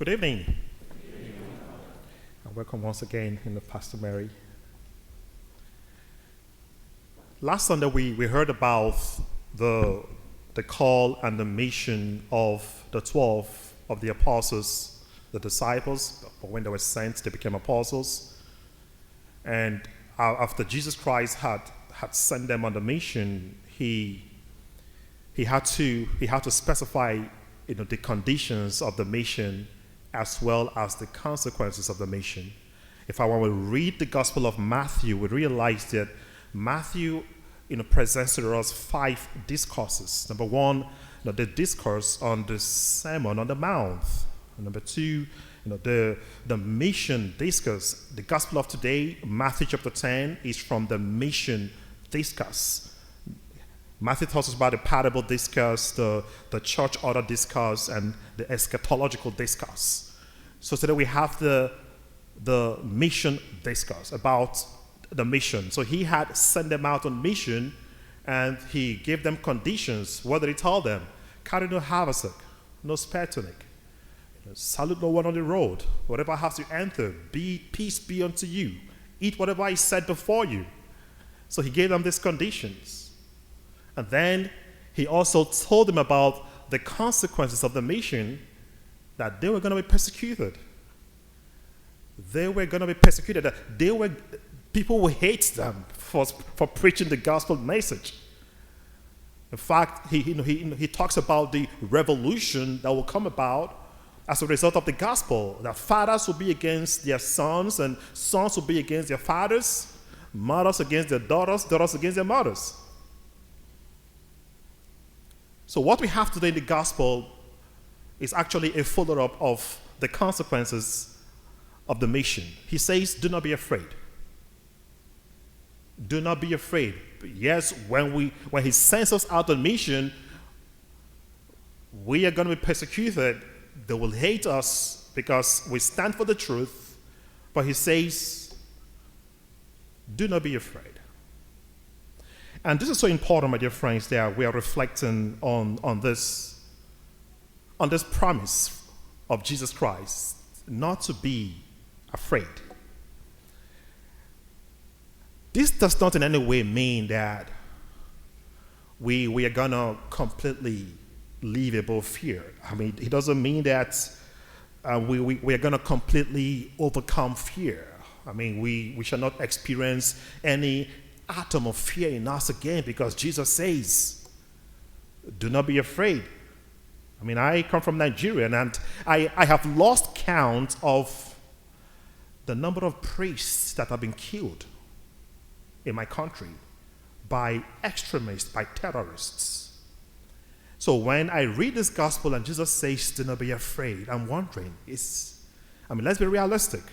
Good evening. And welcome once again in the Pastor Mary. Last Sunday we heard about the call and the mission of the 12 of the apostles, the disciples. When they were sent, they became apostles. And after Jesus Christ had sent them on the mission, he had to specify the conditions of the mission as well as the consequences of the mission. If I want to read the Gospel of Matthew, we realize that Matthew presents to us 5 discourses. Number 1, the discourse on the Sermon on the Mount. Number 2, the mission discourse. The Gospel of today, Matthew chapter 10, is from the mission discourse. Matthew talks about the parable discourse, the church order discourse, and the eschatological discourse. So today we have the mission discourse about the mission. So he had sent them out on mission, and he gave them conditions. What did he tell them? Carry no haversack, no spare tunic, salute no one on the road. Whatever house you enter, peace be unto you. Eat whatever is set before you. So he gave them these conditions. And then he also told them about the consequences of the mission, that they were going to be persecuted. They were going to be persecuted. People will hate them for preaching the gospel message. In fact, he talks about the revolution that will come about as a result of the gospel, that fathers will be against their sons, and sons will be against their fathers, mothers against their daughters, daughters against their mothers. So what we have today in the gospel is actually a follow-up of the consequences of the mission. He says, do not be afraid. Do not be afraid. Yes, when he sends us out on mission, we are going to be persecuted. They will hate us because we stand for the truth. But he says, do not be afraid. And this is so important, my dear friends, that we are reflecting on this promise of Jesus Christ, not to be afraid. This does not in any way mean that we are going to completely live above fear. I mean, it doesn't mean that we are going to completely overcome fear. I mean, we shall not experience any atom of fear in us again, because Jesus says, do not be afraid. I mean, I come from Nigeria, and I have lost count of the number of priests that have been killed in my country by extremists, by terrorists. So when I read this gospel and Jesus says, do not be afraid, I'm wondering, let's be realistic.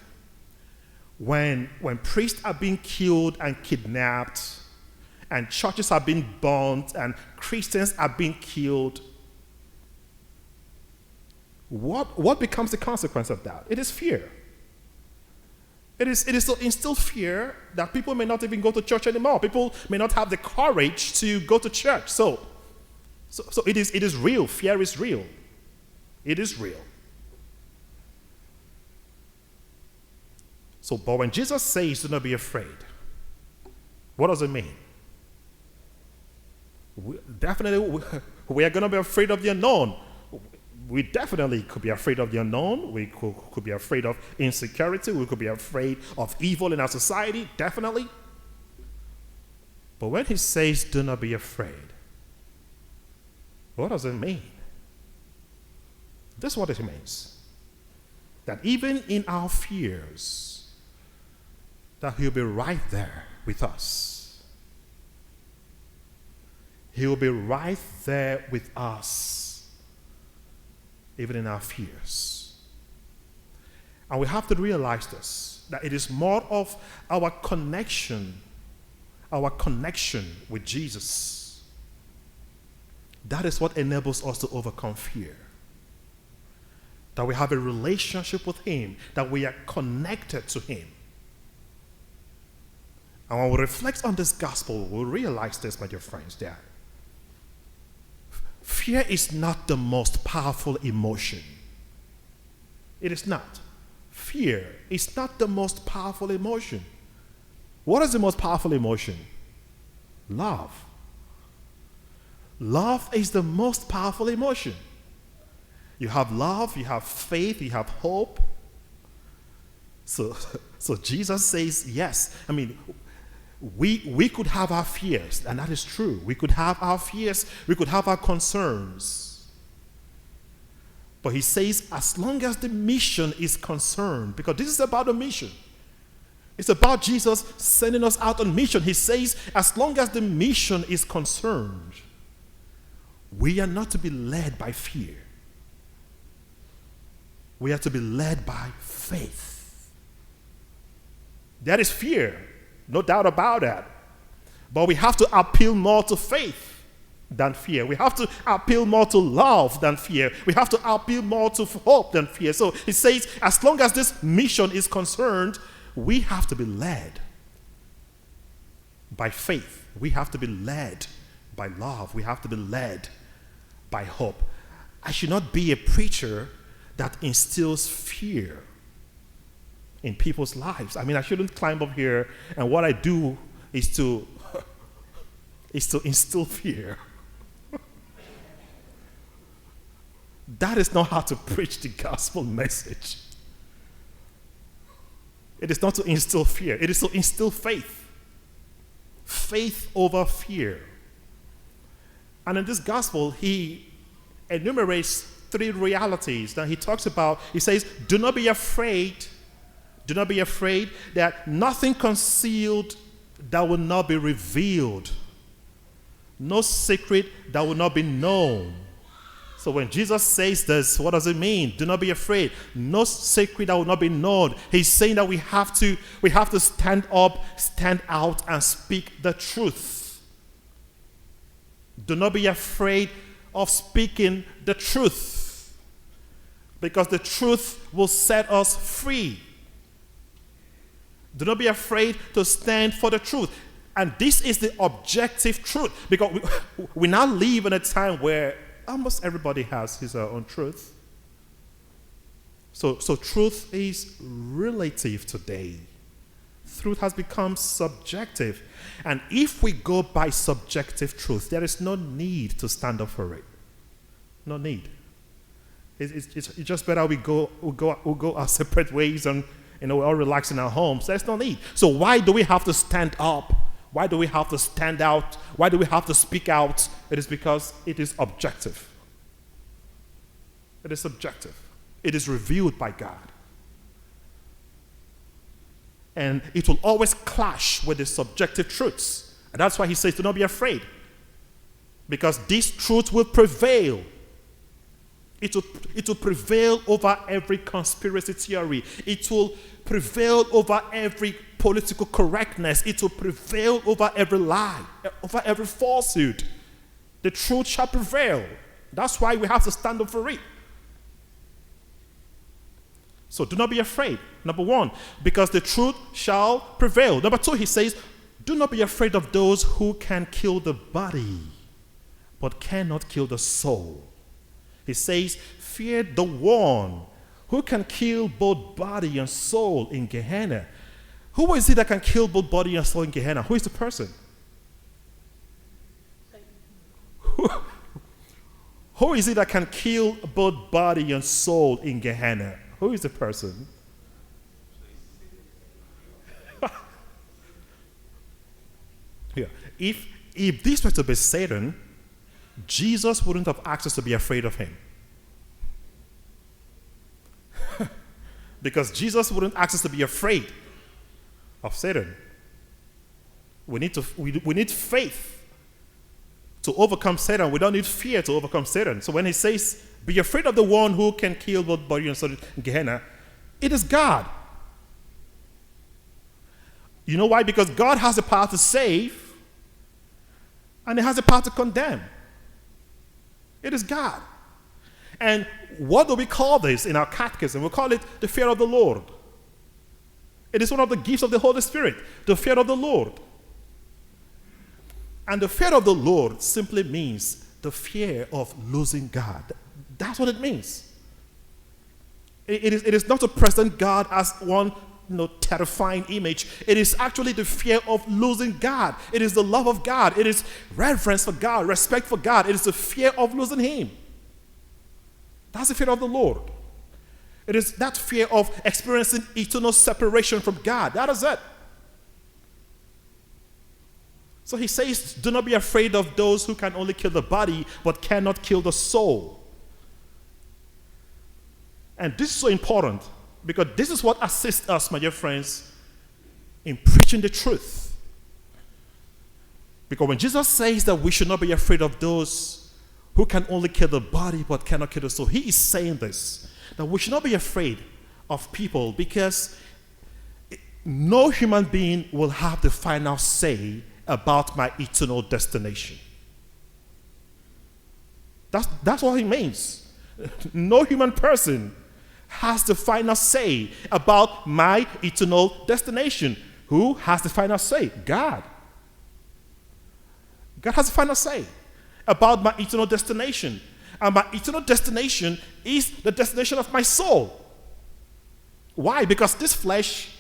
When priests are being killed and kidnapped, and churches are being burned, and Christians are being killed, what becomes the consequence of that? It is fear. It is to instill fear that people may not even go to church anymore. People may not have the courage to go to church. So it is real. Fear is real. It is real. So, but when Jesus says, do not be afraid, what does it mean? We are going to be afraid of the unknown. We definitely could be afraid of the unknown. We could be afraid of insecurity. We could be afraid of evil in our society, definitely. But when he says, do not be afraid, what does it mean? This is what it means. That even in our fears, that he'll be right there with us. He will be right there with us, even in our fears. And we have to realize this, that it is more of our connection with Jesus. That is what enables us to overcome fear. That we have a relationship with him, that we are connected to him. And when we reflect on this gospel, we'll realize this, my dear friends, that fear is not the most powerful emotion. It is not. Fear is not the most powerful emotion. What is the most powerful emotion? Love. Love is the most powerful emotion. You have love, you have faith, you have hope. So Jesus says, yes. I mean, we could have our fears, and that is true. We could have our fears, we could have our concerns. But he says, as long as the mission is concerned, because this is about the mission. It's about Jesus sending us out on mission. He says, as long as the mission is concerned, we are not to be led by fear. We are to be led by faith. That is fear, no doubt about that. But we have to appeal more to faith than fear. We have to appeal more to love than fear. We have to appeal more to hope than fear. So he says, as long as this mission is concerned, we have to be led by faith. We have to be led by love. We have to be led by hope. I should not be a preacher that instills fear in people's lives. I mean, I shouldn't climb up here and what I do is to instill fear. That is not how to preach the gospel message. It is not to instill fear. It is to instill faith. Faith over fear. And in this gospel, he enumerates three realities that he talks about. He says, do not be afraid. Do not be afraid that nothing concealed that will not be revealed. No secret that will not be known. So when Jesus says this, what does it mean? Do not be afraid. No secret that will not be known. He's saying that we have to stand up, stand out, and speak the truth. Do not be afraid of speaking the truth, because the truth will set us free. Do not be afraid to stand for the truth. And this is the objective truth, because we now live in a time where almost everybody has his own truth. So truth is relative today. Truth has become subjective. And if we go by subjective truth, there is no need to stand up for it. No need. It's just better we'll go our separate ways and we're all relaxed in our homes. There's no need. So why do we have to stand up? Why do we have to stand out? Why do we have to speak out? It is because it is objective. It is subjective. It is revealed by God. And it will always clash with the subjective truths. And that's why he says, do not be afraid. Because this truth will prevail. It will prevail over every conspiracy theory. It will prevail over every political correctness. It will prevail over every lie, over every falsehood. The truth shall prevail. That's why we have to stand up for it. So do not be afraid. Number one, because the truth shall prevail. Number two, he says, do not be afraid of those who can kill the body, but cannot kill the soul. He says, fear the one who can kill both body and soul in Gehenna. Who is it that can kill both body and soul in Gehenna? Who is the person? Who is it that can kill both body and soul in Gehenna? Who is the person? Yeah. If this were to be Satan, Jesus wouldn't have asked us to be afraid of him. Because Jesus wouldn't ask us to be afraid of Satan. We need faith to overcome Satan. We don't need fear to overcome Satan. So when he says, be afraid of the one who can kill both body and soul in Gehenna, it is God. You know why? Because God has the power to save, and he has the power to condemn. It is God. And what do we call this in our catechism? We call it the fear of the Lord. It is one of the gifts of the Holy Spirit, the fear of the Lord. And the fear of the Lord simply means the fear of losing God. That's what it means. It is not to present God as one terrifying image. It is actually the fear of losing God. It is the love of God. It is reverence for God, respect for God. It is the fear of losing Him. That's the fear of the Lord. It is that fear of experiencing eternal separation from God. That is it. So he says, do not be afraid of those who can only kill the body, but cannot kill the soul. And this is so important, because this is what assists us, my dear friends, in preaching the truth. Because when Jesus says that we should not be afraid of those who can only kill the body but cannot kill the soul, he is saying this, that we should not be afraid of people, because no human being will have the final say about my eternal destination. That's what he means. No human person has the final say about my eternal destination. Who has the final say? God. God has the final say about my eternal destination. And my eternal destination is the destination of my soul. Why? Because this flesh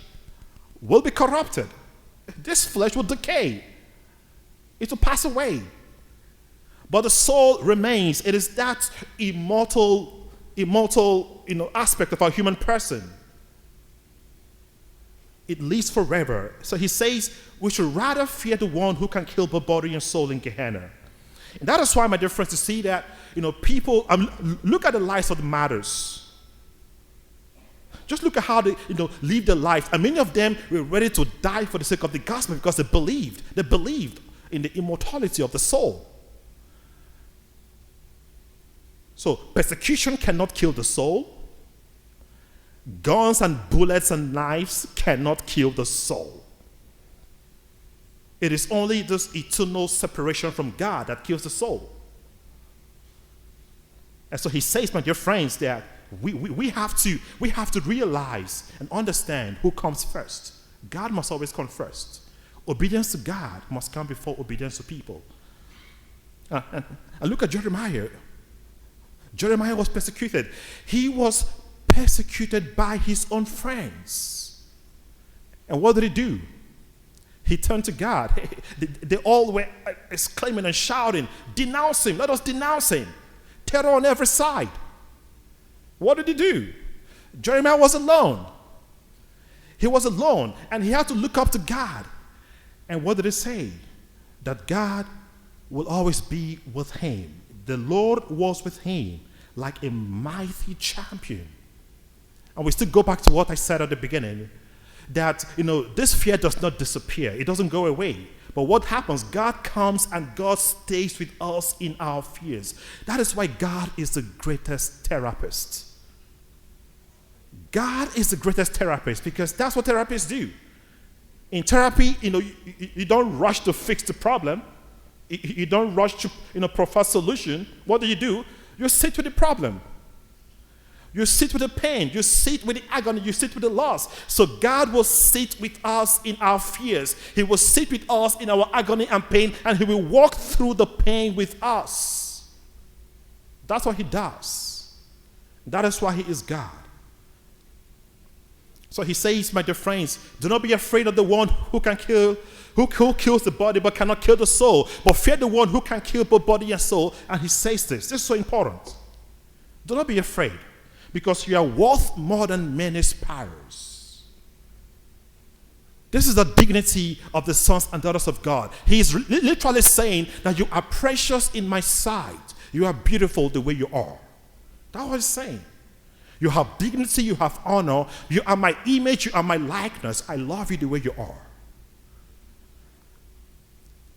will be corrupted. This flesh will decay. It will pass away. But the soul remains. It is that immortal aspect of our human person. It lives forever. So he says we should rather fear the one who can kill both body and soul in Gehenna. And that is why, my dear friends, to see that people look at the lives of the martyrs. Just look at how they live their life. And many of them were ready to die for the sake of the gospel because they believed in the immortality of the soul. So persecution cannot kill the soul. Guns and bullets and knives cannot kill the soul. It is only this eternal separation from God that kills the soul. And so he says, my dear friends, that we have to realize and understand who comes first. God must always come first. Obedience to God must come before obedience to people. And look at Jeremiah. Jeremiah was persecuted. He was persecuted by his own friends. And what did he do? He turned to God. They all were exclaiming and shouting, denounce him, let us denounce him. Terror on every side. What did he do? Jeremiah was alone. He was alone, and he had to look up to God. And what did he say? That God will always be with him. The Lord was with him like a mighty champion. And we still go back to what I said at the beginning, that this fear does not disappear. It doesn't go away. But what happens? God comes and God stays with us in our fears. That is why God is the greatest therapist. God is the greatest therapist, because that's what therapists do. In therapy, you don't rush to fix the problem. You don't rush to provide solution. What do? You sit with the problem. You sit with the pain. You sit with the agony. You sit with the loss. So God will sit with us in our fears. He will sit with us in our agony and pain, and he will walk through the pain with us. That's what he does. That is why he is God. So he says, my dear friends, do not be afraid of the one who kills the body but cannot kill the soul, but fear the one who can kill both body and soul. And he says this is so important. Do not be afraid, because you are worth more than many sparrows. This is the dignity of the sons and daughters of God. He is literally saying that you are precious in my sight. You are beautiful the way you are. That's what he's saying. You have dignity, you have honor, you are my image, you are my likeness. I love you the way you are.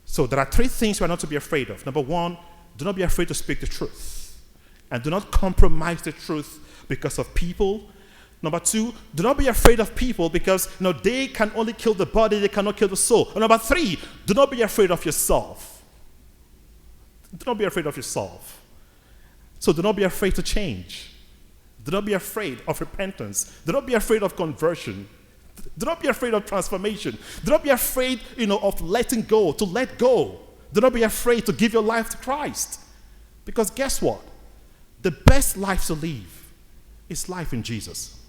So there are three things we are not to be afraid of. Number one, do not be afraid to speak the truth. And do not compromise the truth because of people. Number two, do not be afraid of people, because they can only kill the body, they cannot kill the soul. And number three, do not be afraid of yourself. Do not be afraid of yourself. So do not be afraid to change. Do not be afraid of repentance. Do not be afraid of conversion. Do not be afraid of transformation. Do not be afraid, of letting go, to let go. Do not be afraid to give your life to Christ. Because guess what? The best life to live is life in Jesus.